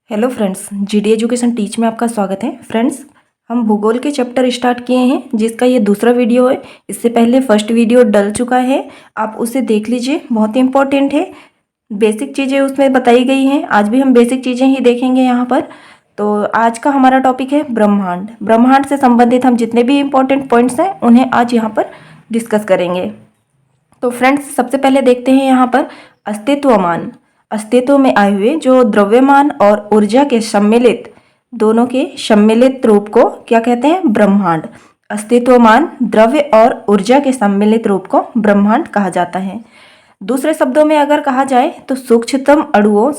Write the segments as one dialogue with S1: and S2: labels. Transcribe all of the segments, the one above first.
S1: Hello friends, GD education teach में आपका स्वागत है। फ्रेंड्स, हम भूगोल के चैप्टर स्टार्ट किए हैं जिसका ये दूसरा वीडियो है। इससे पहले फर्स्ट वीडियो डल चुका है, आप उसे देख लीजिए, बहुत ही इंपॉर्टेंट है। बेसिक चीज़ें उसमें बताई गई हैं। आज भी हम बेसिक चीज़ें ही देखेंगे यहाँ पर। तो आज का हमारा टॉपिक है ब्रह्मांड। ब्रह्मांड से संबंधित हम जितने भी इम्पोर्टेंट पॉइंट्स हैं उन्हें आज यहाँ पर डिस्कस करेंगे। तो फ्रेंड्स, सबसे पहले देखते हैं यहाँ पर अस्तित्वमान। अस्तित्व में आए हुए जो द्रव्यमान और ऊर्जा के सम्मिलित, दोनों के सम्मिलित रूप को क्या कहते हैं? ब्रह्मांड। अस्तित्वमान द्रव्य और ऊर्जा के सम्मिलित रूप को ब्रह्मांड कहा जाता है। दूसरे शब्दों में अगर कहा जाए तो सूक्ष्मतम अणुओं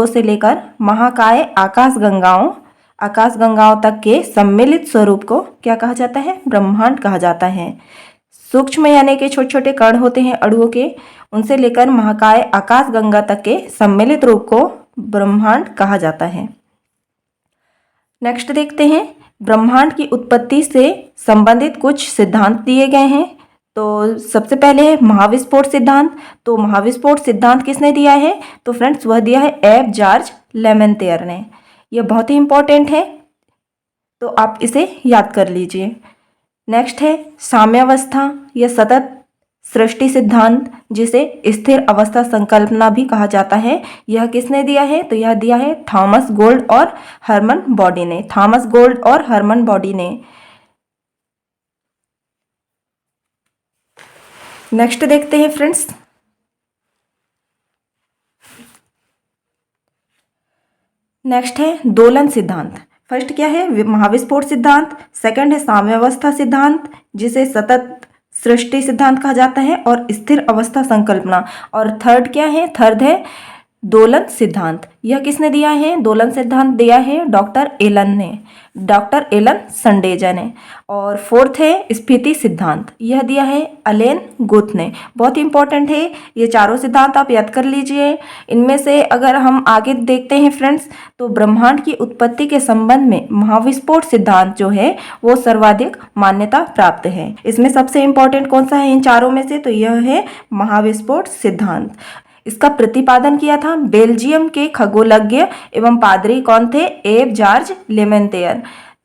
S1: से लेकर महाकाय आकाशगंगाओं तक के सम्मिलित स्वरूप को क्या कहा जाता है? ब्रह्मांड कहा जाता है। सूक्ष्म यानी कि छोटे छोटे कण होते हैं अणुओं के, उनसे लेकर महाकाय आकाशगंगा तक के सम्मिलित रूप को ब्रह्मांड कहा जाता है। नेक्स्ट देखते हैं, ब्रह्मांड की उत्पत्ति से संबंधित कुछ सिद्धांत दिए गए हैं। तो सबसे पहले है महाविस्फोट सिद्धांत। तो महाविस्फोट सिद्धांत किसने दिया है? तो फ्रेंड्स, वह दिया है एफ जॉर्ज लेमेंतियर ने। यह बहुत ही इंपॉर्टेंट है, तो आप इसे याद कर लीजिए। नेक्स्ट है साम्यावस्था या सतत सृष्टि सिद्धांत, जिसे स्थिर अवस्था संकल्पना भी कहा जाता है। यह किसने दिया है? तो यह दिया है थॉमस गोल्ड और हर्मन बॉडी ने। नेक्स्ट देखते हैं फ्रेंड्स, नेक्स्ट है दोलन सिद्धांत। फर्स्ट क्या है? महाविस्फोट सिद्धांत। सेकंड है साम्यावस्था सिद्धांत, जिसे सतत सृष्टि सिद्धांत कहा जाता है, और स्थिर अवस्था संकल्पना। और थर्ड क्या है? थर्ड है दोलन सिद्धांत। यह किसने दिया है? दोलन सिद्धांत दिया है डॉक्टर एलन संडेजा ने। और फोर्थ है स्फीति सिद्धांत, यह दिया है अलेन गुथ ने। बहुत इंपॉर्टेंट है, ये चारों सिद्धांत आप याद कर लीजिए। इनमें से अगर हम आगे देखते हैं फ्रेंड्स, तो ब्रह्मांड की उत्पत्ति के संबंध में महाविस्फोट सिद्धांत जो है वो सर्वाधिक मान्यता प्राप्त है। इसमें सबसे इंपॉर्टेंट कौन सा है इन चारों में से? तो यह है महाविस्फोट सिद्धांत। इसका प्रतिपादन किया था बेल्जियम के खगोलज्ञ एवं पादरी कौन थे? F George Lemaitre.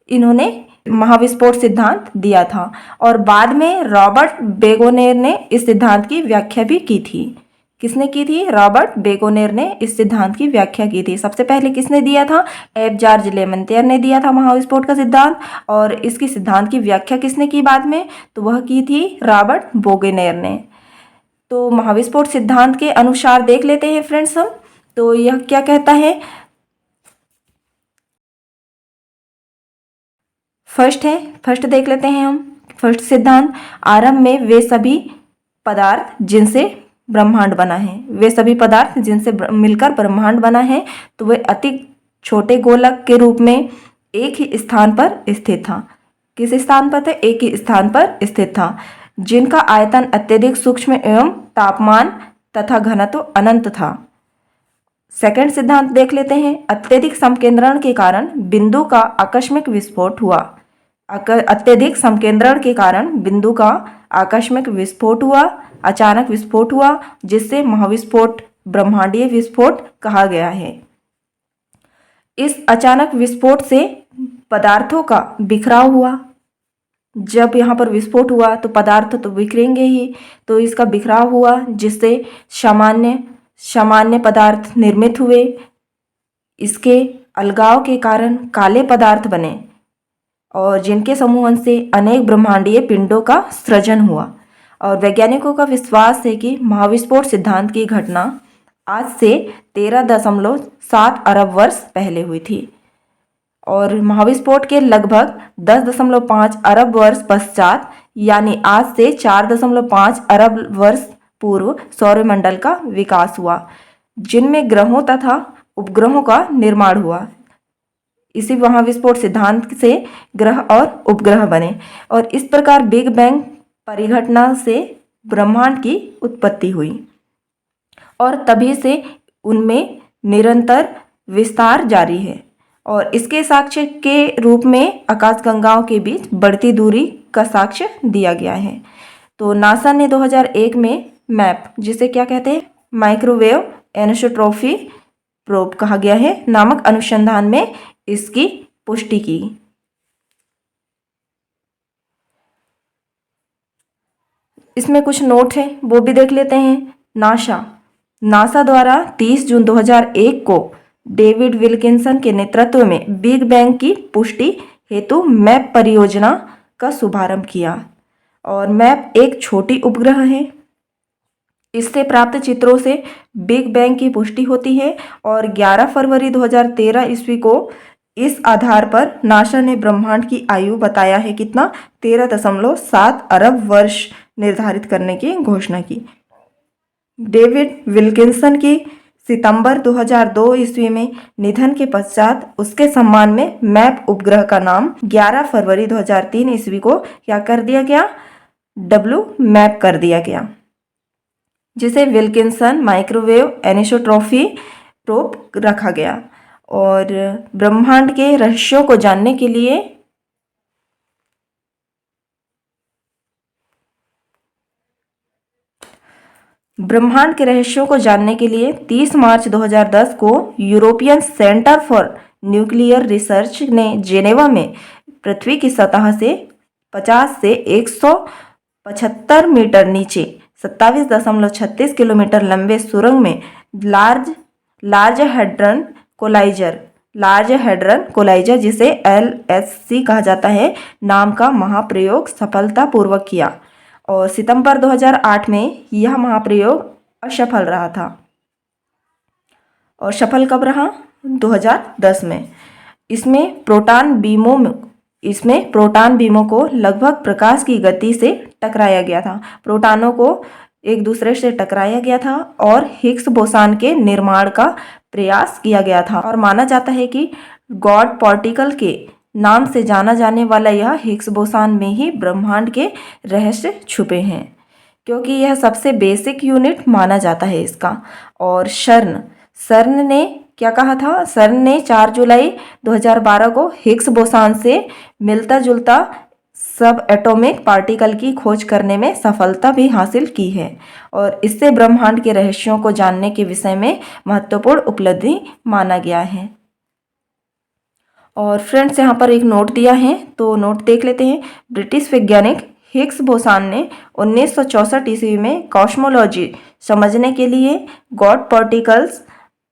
S1: इन्होंने महाविस्फोट सिद्धांत दिया था, और बाद में रॉबर्ट बेगोनेर ने इस सिद्धांत की व्याख्या भी की थी। किसने की थी? रॉबर्ट बेगोनेर ने इस सिद्धांत की व्याख्या की थी। सबसे पहले किसने दिया था? एफ जॉर्ज लेमेंतियर ने दिया था महाविस्फोट का सिद्धांत। और इसकी सिद्धांत की व्याख्या किसने की बाद में? तो वह की थी रॉबर्ट बेगोनेर ने। तो महाविस्फोट सिद्धांत के अनुसार देख लेते हैं फ्रेंड्स हम, तो यह क्या कहता है? फर्स्ट देख लेते हैं हम। फर्स्ट सिद्धांत, आरंभ में वे सभी पदार्थ जिनसे ब्रह्मांड बना है, वे सभी पदार्थ जिनसे मिलकर ब्रह्मांड बना है, तो वे अति छोटे गोलक के रूप में एक ही स्थान पर स्थित था। किस स्थान पर थे? एक ही स्थान पर स्थित था, जिनका आयतन अत्यधिक सूक्ष्म एवं तापमान तथा घनत्व अनंत था। सेकंड सिद्धांत देख लेते हैं, अत्यधिक संकेंद्रण के कारण बिंदु का आकस्मिक विस्फोट हुआ। अत्यधिक संकेंद्रण के कारण बिंदु का आकस्मिक विस्फोट हुआ, अचानक विस्फोट हुआ, जिससे महाविस्फोट, ब्रह्मांडीय विस्फोट कहा गया है। इस अचानक विस्फोट से पदार्थों का बिखराव हुआ। जब यहाँ पर विस्फोट हुआ तो पदार्थ तो बिखरेंगे ही, तो इसका बिखराव हुआ, जिससे सामान्य पदार्थ निर्मित हुए। इसके अलगाव के कारण काले पदार्थ बने, और जिनके समूहन से अनेक ब्रह्मांडीय पिंडों का सृजन हुआ। और वैज्ञानिकों का विश्वास है कि महाविस्फोट सिद्धांत की घटना आज से 13.7 अरब वर्ष पहले हुई थी, और महाविस्फोट के लगभग 10.5 अरब वर्ष पश्चात, यानी आज से 4.5 अरब वर्ष पूर्व सौरमंडल का विकास हुआ, जिनमें ग्रहों तथा उपग्रहों का निर्माण हुआ। इसी महाविस्फोट सिद्धांत से ग्रह और उपग्रह बने, और इस प्रकार बिग बैंग परिघटना से ब्रह्मांड की उत्पत्ति हुई, और तभी से उनमें निरंतर विस्तार जारी है। और इसके साक्ष्य के रूप में आकाशगंगाओं के बीच बढ़ती दूरी का साक्ष्य दिया गया है। तो नासा ने 2001 में मैप, जिसे क्या कहते हैं, माइक्रोवेव एनिसोट्रॉपी प्रोब कहा गया है, नामक अनुसंधान में इसकी पुष्टि की। इसमें कुछ नोट है वो भी देख लेते हैं। नासा द्वारा 30 जून 2001 को डेविड विल्किंसन के नेतृत्व में बिग बैंग की पुष्टि हेतु मैप परियोजना का शुभारंभ किया। और मैप एक छोटी उपग्रह है, इससे प्राप्त चित्रों से बिग बैंग की पुष्टि होती है। और 11 फरवरी 2013 ईस्वी को इस आधार पर नासा ने ब्रह्मांड की आयु बताया है कितना, 13.7 अरब वर्ष निर्धारित करने की घोषणा की। डेविड विल्किंसन की सितंबर 2002 ईस्वी में निधन के पश्चात उसके सम्मान में मैप उपग्रह का नाम 11 फरवरी 2003 ईस्वी को क्या कर दिया गया, डब्ल्यू मैप कर दिया गया, जिसे विल्किंसन माइक्रोवेव एनिसोट्रॉपी प्रोब रखा गया। और ब्रह्मांड के रहस्यों को जानने के लिए ब्रह्मांड के रहस्यों को जानने के लिए 30 मार्च 2010 को European centre for nuclear research ने जेनेवा में पृथ्वी की सतह से 50 से 175 मीटर नीचे 27.36 किलोमीटर लंबे सुरंग में लार्ज हैड्रन कोलाइजर जिसे LHC कहा जाता है नाम का महाप्रयोग सफलतापूर्वक किया। और सितंबर 2008 में यह महाप्रयोग असफल रहा था। और सफल कब रहा, 2010 में। इसमें प्रोटॉन बीमों को लगभग प्रकाश की गति से टकराया गया था। प्रोटॉनों को एक दूसरे से टकराया गया था और हिग्स बोसान के निर्माण का प्रयास किया गया था। और माना जाता है कि गॉड पार्टिकल के नाम से जाना जाने वाला यह हिग्स बोसान में ही ब्रह्मांड के रहस्य छुपे हैं, क्योंकि यह सबसे बेसिक यूनिट माना जाता है इसका। और सर्न ने क्या कहा था, सर्न ने 4 जुलाई 2012 को हिग्स बोसान से मिलता जुलता सब एटॉमिक पार्टिकल की खोज करने में सफलता भी हासिल की है। और इससे ब्रह्मांड के रहस्यों को जानने के विषय में महत्वपूर्ण उपलब्धि माना गया है। और फ्रेंड्स यहाँ पर एक नोट दिया है, तो नोट देख लेते हैं। ब्रिटिश वैज्ञानिक हिग्स बोसान ने 1964 ईस्वी में कॉस्मोलॉजी समझने के लिए गॉड पार्टिकल्स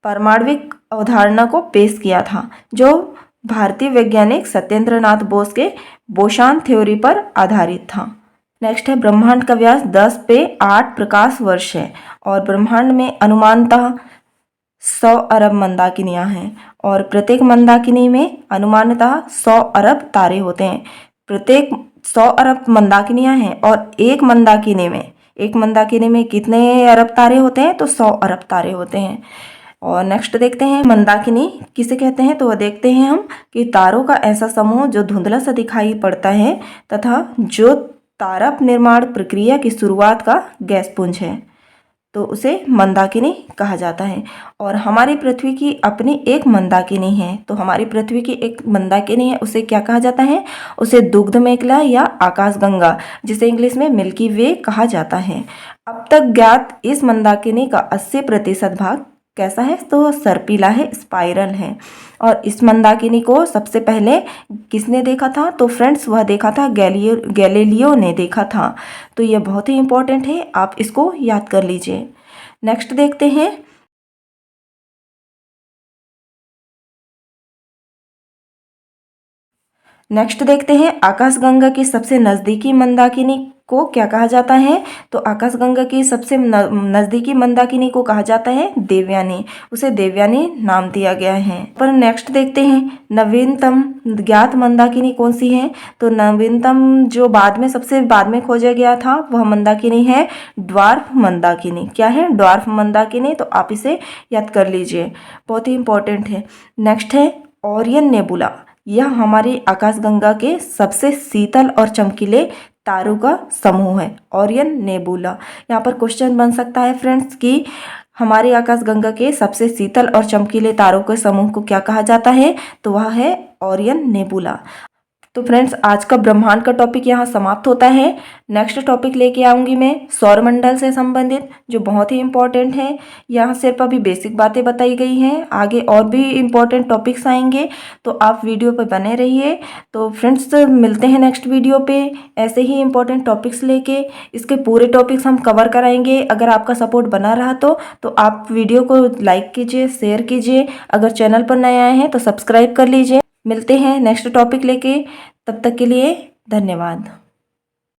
S1: परमाणविक अवधारणा को पेश किया था, जो भारतीय वैज्ञानिक सत्येंद्र नाथ बोस के बोसान थ्योरी पर आधारित था। नेक्स्ट है, ब्रह्मांड का व्यास 10 पे 8 प्रकाश वर्ष है और ब्रह्मांड में अनुमानतः 100 अरब मंदाकिनियां हैं और प्रत्येक मंदाकिनी में अनुमानतः 100 अरब तारे होते हैं। प्रत्येक 100 अरब मंदाकिनियां हैं और एक मंदाकिनी में कितने अरब तारे होते हैं, तो 100 अरब तारे होते हैं। और नेक्स्ट देखते हैं, मंदाकिनी किसे कहते हैं, तो वह देखते हैं हम कि तारों का ऐसा समूह जो धुंधला सा दिखाई पड़ता है तथा जो तारा निर्माण प्रक्रिया की शुरुआत का गैस पुंज है, तो उसे मंदाकिनी कहा जाता है। और हमारी पृथ्वी की अपनी एक मंदाकिनी है, तो हमारी पृथ्वी की एक मंदाकिनी है, उसे क्या कहा जाता है, उसे दुग्ध मेखला या आकाशगंगा, जिसे इंग्लिश में मिल्की वे कहा जाता है। अब तक ज्ञात इस मंदाकिनी का 80% भाग कैसा है, तो सर्पिला है, स्पाइरल है। और इस मंदाकिनी को सबसे पहले किसने देखा था, तो फ्रेंड्स वह देखा था गैलीलियो ने देखा था। तो यह बहुत ही इंपॉर्टेंट है, आप इसको याद कर लीजिए। नेक्स्ट देखते हैं, आकाशगंगा की सबसे नज़दीकी मंदाकिनी को क्या कहा जाता है, तो आकाशगंगा की सबसे नज़दीकी मंदाकिनी को कहा जाता है देवयानी, उसे देवयानी नाम दिया गया है। पर नेक्स्ट देखते हैं, नवीनतम ज्ञात मंदाकिनी कौन सी है, तो नवीनतम जो सबसे बाद में खोजा गया था वह मंदाकिनी है ड्वार्फ मंदाकिनी। क्या है, ड्वार्फ मंदाकिनी, तो आप इसे याद कर लीजिए, बहुत ही इंपॉर्टेंट है। नेक्स्ट है ओरियन नेबुला, यह हमारी आकाशगंगा के सबसे शीतल और चमकीले तारों का समूह है, ओरियन नेबुला। यहाँ पर क्वेश्चन बन सकता है फ्रेंड्स कि हमारी आकाशगंगा के सबसे शीतल और चमकीले तारों के समूह को क्या कहा जाता है, तो वह है ओरियन नेबुला। तो फ्रेंड्स आज का ब्रह्मांड का टॉपिक यहाँ समाप्त होता है। नेक्स्ट टॉपिक लेके आऊँगी मैं सौरमंडल से संबंधित, जो बहुत ही इम्पोर्टेंट है। यहाँ सिर्फ अभी बेसिक बातें बताई गई हैं, आगे और भी इम्पोर्टेंट टॉपिक्स आएंगे, तो आप वीडियो पर बने रहिए। तो फ्रेंड्स मिलते हैं नेक्स्ट वीडियो पे ऐसे ही इम्पोर्टेंट टॉपिक्स लेके। इसके पूरे टॉपिक्स हम कवर कराएंगे। अगर आपका सपोर्ट बना रहा तो आप वीडियो को लाइक कीजिए, शेयर कीजिए। अगर चैनल पर नए आए हैं तो सब्सक्राइब कर लीजिए। मिलते हैं नेक्स्ट टॉपिक लेके, तब तक के लिए धन्यवाद।